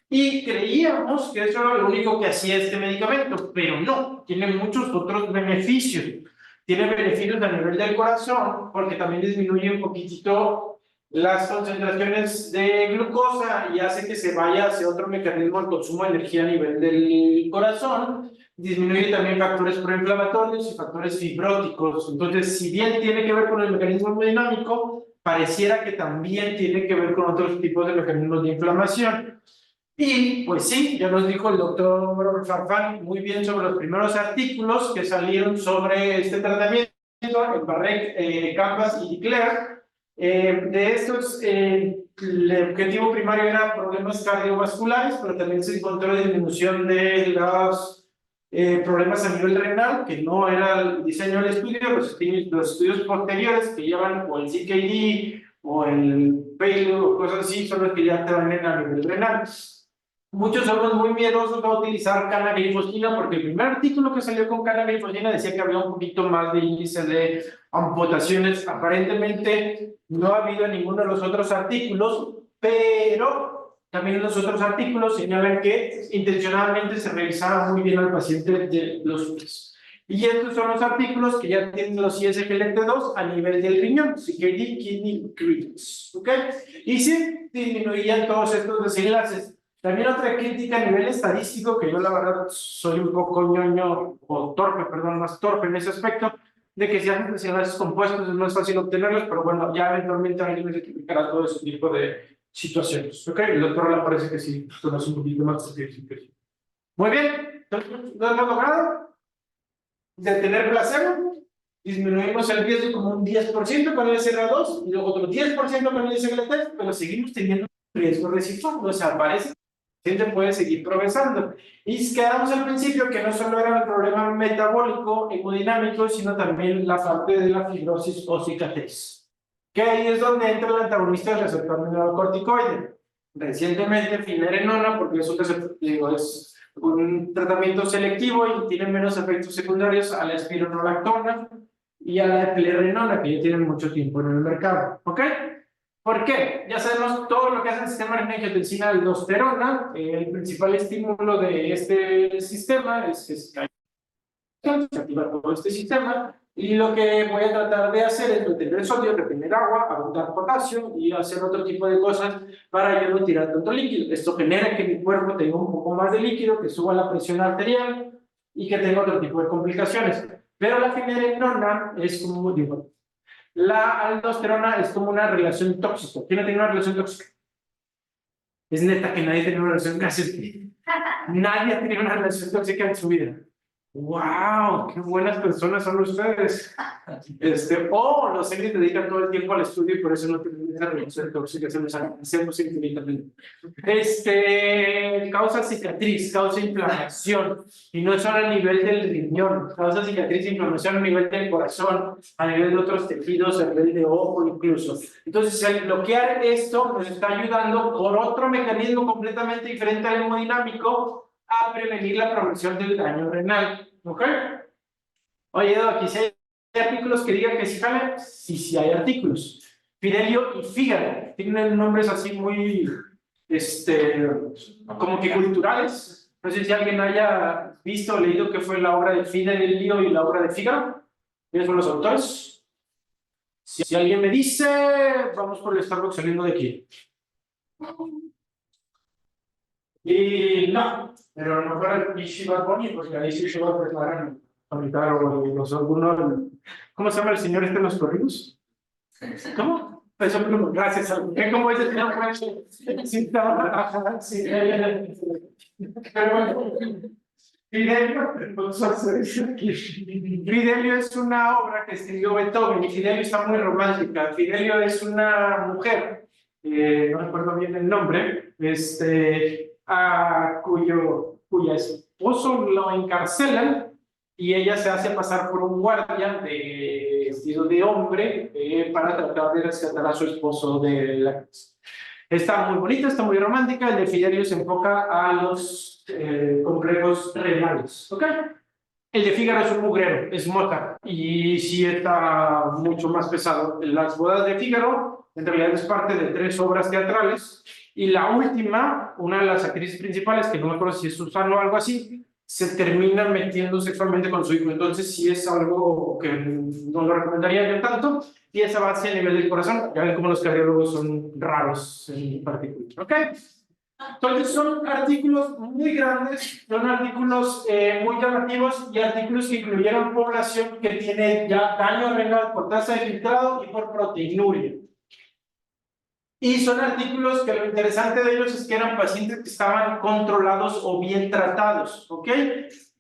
Y creíamos que eso era lo único que hacía este medicamento, pero no, tiene muchos otros beneficios. Tiene beneficios a nivel del corazón, porque también disminuye un poquitito las concentraciones de glucosa y hace que se vaya hacia otro mecanismo de consumo de energía a nivel del corazón. Disminuye también factores proinflamatorios y factores fibróticos. Entonces, si bien tiene que ver con el mecanismo hemodinámico, pareciera que también tiene que ver con otros tipos de mecanismos de inflamación. Y pues sí, ya nos dijo el doctor Farfán muy bien sobre los primeros artículos que salieron sobre este tratamiento, en Barrec, Canvas y Declare. De estos, el objetivo primario era problemas cardiovasculares, pero también se encontró disminución de los problemas a nivel renal, que no era el diseño del estudio, los estudios posteriores que llevan o el CKD o el payload o cosas así, son los que ya te van a nivel renal. Muchos somos muy miedosos a utilizar canaglifosina porque el primer artículo que salió con canaglifosina decía que había un poquito más de índice de amputaciones. Aparentemente no ha habido ninguno de los otros artículos, pero también en los otros artículos señalan que intencionadamente se revisaba muy bien al paciente de los pies. Y estos son los artículos que ya tienen los ISGLT2 a nivel del riñón, CKD, kidney, critics, ¿ok? Y sí, disminuían todos estos desenlaces. También otra crítica a nivel estadístico, que yo la verdad soy un poco ñoño, o torpe, perdón, más torpe en ese aspecto, de que si hacen desenlaces compuestos es más fácil obtenerlos, pero bueno, ya eventualmente alguien les explicará todo ese tipo de situaciones. ¿Ok? El doctor le parece que sí, conoce un poquito más de muy bien, entonces lo hemos logrado. Detener placebo, disminuimos el riesgo como un 10% con el SRA2 y luego otro 10% con el SGLT, pero seguimos teniendo riesgo residual, o sea, parece paciente puede seguir progresando. Y quedamos al principio que no solo era el problema metabólico, hemodinámico, sino también la parte de la fibrosis o cicatriz. Que ahí es donde entra el antagonista del receptor mineralocorticoide. Recientemente, finerenona, porque es es un tratamiento selectivo y tiene menos efectos secundarios a la espironolactona y a la eplerenona, que ya tienen mucho tiempo en el mercado. ¿Ok? ¿Por qué? Ya sabemos todo lo que hace el sistema renina-angiotensina-aldosterona. El principal estímulo de este sistema es se activa todo este sistema. Y lo que voy a tratar de hacer es retener sodio, retener agua, abundar potasio y hacer otro tipo de cosas para yo no tirar tanto líquido. Esto genera que mi cuerpo tenga un poco más de líquido, que suba la presión arterial y que tenga otro tipo de complicaciones. Pero la finerenona es como, digo, la aldosterona es como una relación tóxica. ¿Quién no tiene una relación tóxica? Es neta que nadie tiene una relación casi. Nadie ha tenido una relación tóxica en su vida. ¡Wow! ¡Qué buenas personas son ustedes! Los que dedican todo el tiempo al estudio y por eso no tienen esa relación tóxica, se nos hacemos infinitamente. Causa cicatriz, causa inflamación, y no solo a nivel del riñón, causa cicatriz e inflamación a nivel del corazón, a nivel de otros tejidos, a nivel de ojo incluso. Entonces, el bloquear esto nos está ayudando por otro mecanismo completamente diferente al hemodinámico a prevenir la progresión del daño renal. ¿Ok? Oye, Edo, aquí sí hay artículos que digan que sí jale. Sí hay artículos. Fidelio y Fígaro tienen nombres así muy, como que culturales. No sé si alguien haya visto o leído qué fue la obra de Fidelio y la obra de Fígaro. ¿Quiénes son los autores? Si alguien me dice, vamos por el Starbucks saliendo de aquí. Y no, pero no para el Ishi Bad Bunny, porque ahí sí se va a preparar ahorita los algunos. ¿Cómo se llama el señor en los corridos? ¿Cómo? Pues, gracias a ¿cómo es el señor? Sí, pero Fidelio es una obra que escribió Beethoven y Fidelio está muy romántica. Fidelio es una mujer, no recuerdo bien el nombre, cuya esposo lo encarcelan y ella se hace pasar por un guardia vestido de hombre para tratar de rescatar a su esposo de la cárcel. Está muy bonita, está muy romántica. El de Fidelio se enfoca a los complejos renales. ¿Ok? El de Fígaro es un mugrero, es mota y sí está mucho más pesado. Las bodas de Fígaro en realidad es parte de 3 obras teatrales y la última, una de las actrices principales, que no me acuerdo si es Susana o algo así, se termina metiendo sexualmente con su hijo. Entonces sí es algo que no lo recomendaría yo tanto y esa base a nivel del corazón. Ya ven cómo los cardiólogos son raros en particular. ¿Ok? Entonces son artículos muy grandes, son artículos muy llamativos y artículos que incluyeron población que tiene ya daño renal por tasa de filtrado y por proteinuria. Y son artículos que lo interesante de ellos es que eran pacientes que estaban controlados o bien tratados, ¿ok?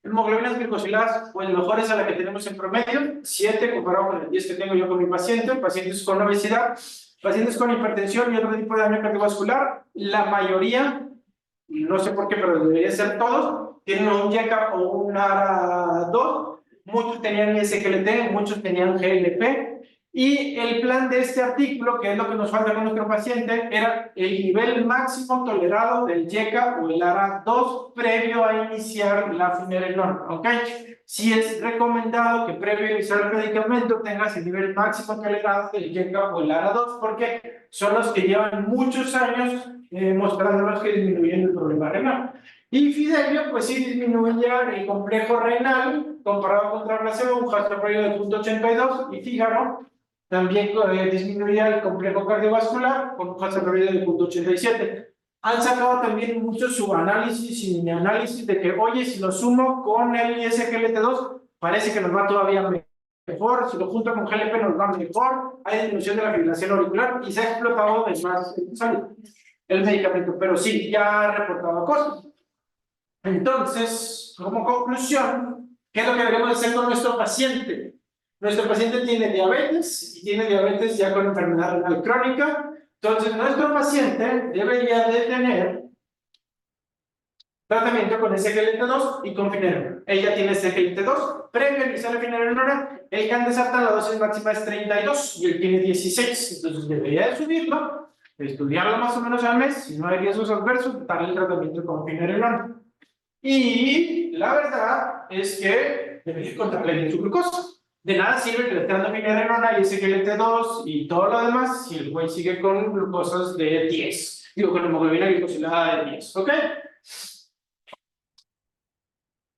Hemoglobinas glicosiladas, pues mejores a la que tenemos en promedio, 7 comparado con el 10 que tengo yo con mi paciente, pacientes con obesidad, pacientes con hipertensión y otro tipo de daño cardiovascular. La mayoría, no sé por qué, pero debería ser todos, tienen un YECA o un ARA2, muchos tenían SGLT, muchos tenían GLP. Y el plan de este artículo, que es lo que nos falta con nuestro paciente, era el nivel máximo tolerado del YECA o el ARA2 previo a iniciar la finerenona, ¿ok? Sí es recomendado que previo a iniciar el medicamento tengas el nivel máximo tolerado del YECA o el ARA2, porque son los que llevan muchos años mostrándonos que disminuyen el problema renal. Y Fidelio, pues sí disminuía el complejo renal comparado contra placebo, un hazard ratio de 0.82, y Fígaro también disminuía el complejo cardiovascular con un hazard ratio de 0.87. Han sacado también muchos subanálisis y análisis de que, oye, si lo sumo con el SGLT2, parece que nos va todavía mejor, si lo junto con GLP nos va mejor, hay disminución de la fibrilación auricular y se ha explotado de más el medicamento, pero sí, ya ha reportado cosas. Entonces, como conclusión, ¿qué es lo que debemos hacer con nuestro paciente? Nuestro paciente tiene diabetes y tiene diabetes ya con enfermedad renal crónica. Entonces, nuestro paciente debería de tener tratamiento con SGLT2 y con finerenona. Ella tiene SGLT2, previo a iniciar la finerenona, el candesartán la dosis máxima es 32 y él tiene 16, entonces debería de subirlo, estudiarlo más o menos al mes, si no hay riesgos adversos, darle el tratamiento con finerenona. Y la verdad es que debería controlar su glucosa. De nada sirve que le esté dando finerenona y SGLT2 y todo lo demás si el güey sigue con glucosas de 10. Digo, con hemoglobina glicosilada de 10, ¿ok?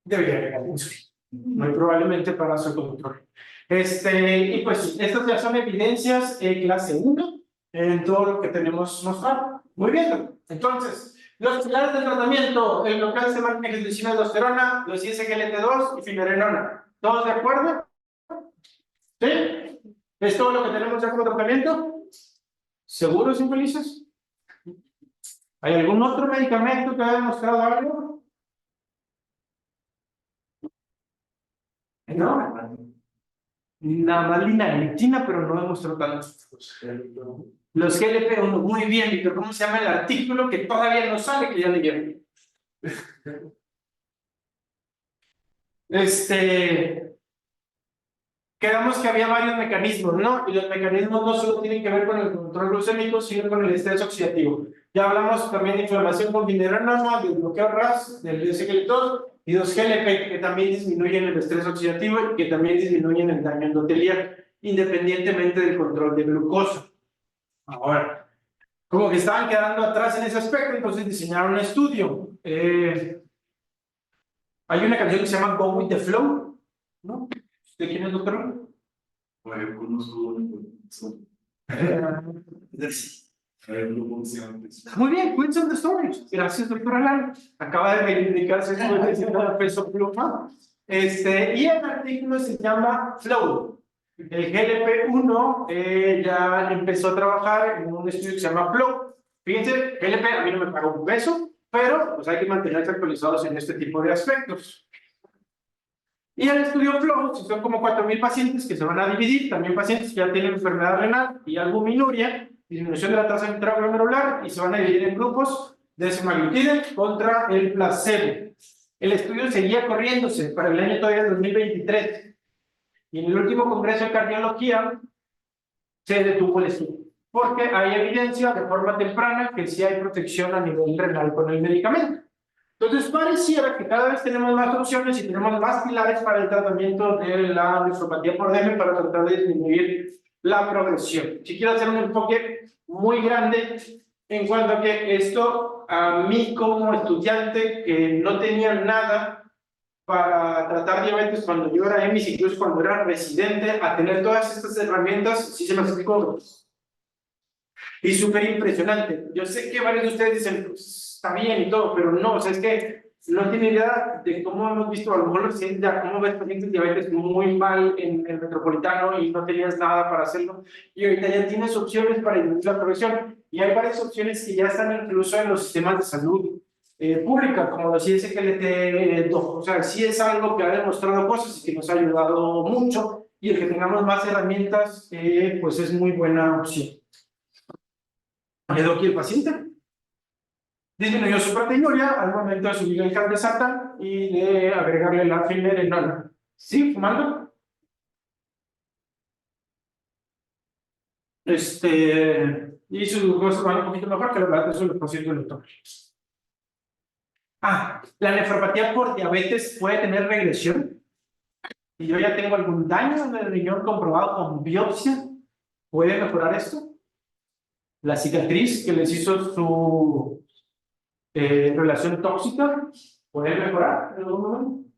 Debería agregar insulina. Muy probablemente para su control. Y pues estas ya son evidencias clase 1 en todo lo que tenemos mostrado. Muy bien, entonces, los pilares del tratamiento, el bloqueo de magnesia, aldosterona, los SGLT2 y finerenona. ¿Todos de acuerdo? ¿Sí? ¿Es todo lo que tenemos ya como tratamiento? ¿Seguros y felices? ¿Hay algún otro medicamento que haya demostrado algo? No. Nada más linagliptina, pero no demostró tantas cosas. Los GLP-1, muy bien, Víctor. ¿Cómo se llama el artículo que todavía no sale, que ya leyeron? Quedamos que había varios mecanismos, ¿no? Y los mecanismos no solo tienen que ver con el control glucémico, sino con el estrés oxidativo. Ya hablamos también de inflamación con finerenona, del bloqueo RAS, del SGLT2 y los GLP, que también disminuyen el estrés oxidativo y que también disminuyen el daño endotelial, independientemente del control de glucosa. Ahora, como que estaban quedando atrás en ese aspecto, entonces diseñaron un estudio. Hay una canción que se llama Go With The Flow, ¿no? ¿De quién es, doctor? Muy bien, Queens of the Stories. Gracias, doctor Alan. Acaba de reivindicarse después de peso pluma. Y el artículo se llama Flow. El GLP-1 ya empezó a trabajar en un estudio que se llama Flow. Fíjense, GLP a mí no me pagó un peso, pero pues hay que mantenerse actualizados en este tipo de aspectos. Y el estudio Flow, si son como 4,000 pacientes que se van a dividir, también pacientes que ya tienen enfermedad renal y albuminuria, disminución de la tasa intraglomerular, y se van a dividir en grupos de semaglutide contra el placebo. El estudio seguía corriéndose para el año todavía de 2023. Y en el último congreso de cardiología se detuvo el estudio, porque hay evidencia de forma temprana que sí hay protección a nivel renal con el medicamento. Entonces pareciera que cada vez tenemos más opciones y tenemos más pilares para el tratamiento de la nefropatía por DM para tratar de disminuir la progresión. Si quiero hacer un enfoque muy grande en cuanto a que esto, a mí como estudiante que no tenía nada para tratar diabetes cuando yo era EMIS, incluso cuando era residente, a tener todas estas herramientas, sí se me hace como y súper impresionante. Yo sé que varios de ustedes dicen, pues, está bien y todo, pero no, o sea, es que no tiene idea de cómo hemos visto, a lo mejor los pacientes ya, cómo ves pacientes diabetes muy mal en el metropolitano y no tenías nada para hacerlo, y ahorita ya tienes opciones para disminuir la progresión, y hay varias opciones que ya están incluso en los sistemas de salud pública, como los SGLT2, o sea, sí es algo que ha demostrado cosas y que nos ha ayudado mucho, y el que tengamos más herramientas, pues es muy buena opción. Quedó aquí el paciente. Disminuyó su proteinuria al momento de subir el candesartán y de agregarle la finerenona. ¿Sí? ¿Fumando? Y su glucosa va un poquito mejor, que la verdad eso lo pacientes lo toman. La nefropatía por diabetes puede tener regresión. Y yo ya tengo algún daño en el riñón comprobado con biopsia. ¿Puede mejorar esto? La cicatriz que les hizo su relación tóxica, ¿puede mejorar en algún momento?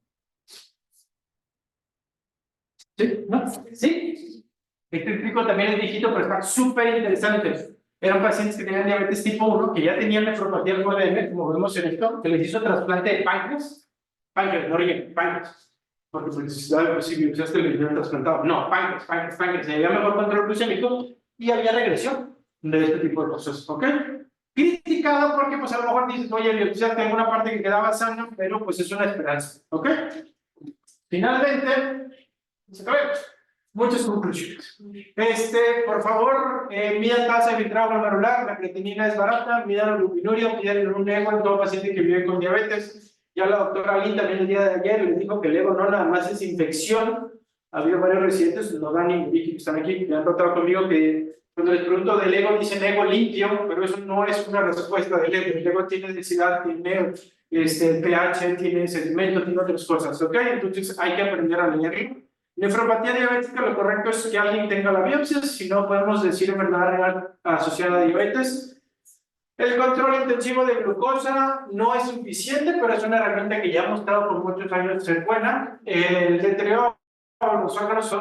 ¿Sí? ¿No? ¿Sí? Este explico también es viejito, pero está súper interesante. Eran pacientes que tenían diabetes tipo 1, que ya tenían nefropatía por DM, como vemos en esto, que les hizo trasplante de páncreas. Páncreas, no riñón, páncreas. Porque pues, si biopsiaste el riñón trasplantado. No, páncreas. Y había mejor control glucémico y había regresión de este tipo de cosas, ¿ok? Criticado porque pues a lo mejor dices, oye, biopsiaste alguna parte que quedaba sana, pero pues es una esperanza, ¿ok? Finalmente, Muchas conclusiones. Por favor, midan tasa de filtrado glomerular, la creatinina es barata, midan albuminuria, midan un ego en todo paciente que vive con diabetes. Ya la doctora Lynn también el día de ayer les dijo que el ego no nada más es infección. Ha habido varios residentes, no Dani y Vicky que están aquí, que han tratado conmigo que cuando les pregunto del ego dicen ego limpio, pero eso no es una respuesta del ego. El ego tiene densidad, tiene pH, tiene sedimento, tiene otras cosas, ¿ok? Entonces hay que aprender a leerlo. Nefropatía diabética, lo correcto es que alguien tenga la biopsia, si no podemos decir enfermedad renal asociada a diabetes. El control intensivo de glucosa no es suficiente, pero es una herramienta que ya ha mostrado por muchos años ser buena. El deterioro de los órganos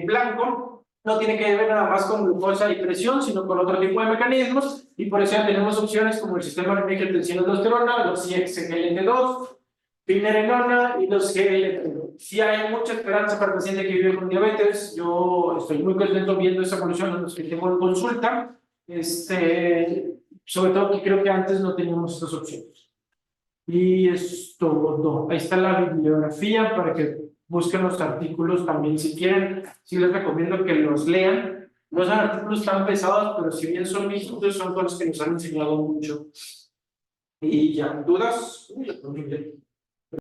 blanco no tiene que ver nada más con glucosa y presión, sino con otro tipo de mecanismos, y por eso ya tenemos opciones como el sistema de aldosterona, los CXGLT2, finerenona y los GLT2. Si hay mucha esperanza para el paciente que vive con diabetes, yo estoy muy contento viendo esa evolución en los que tengo en consulta, sobre todo que creo que antes no teníamos estas opciones. Y es todo. Ahí está la bibliografía para que busquen los artículos también si quieren. Sí les recomiendo que los lean. No son artículos tan pesados, pero si bien son místicos, son cosas que nos han enseñado mucho. Y ya, ¿dudas? Uy,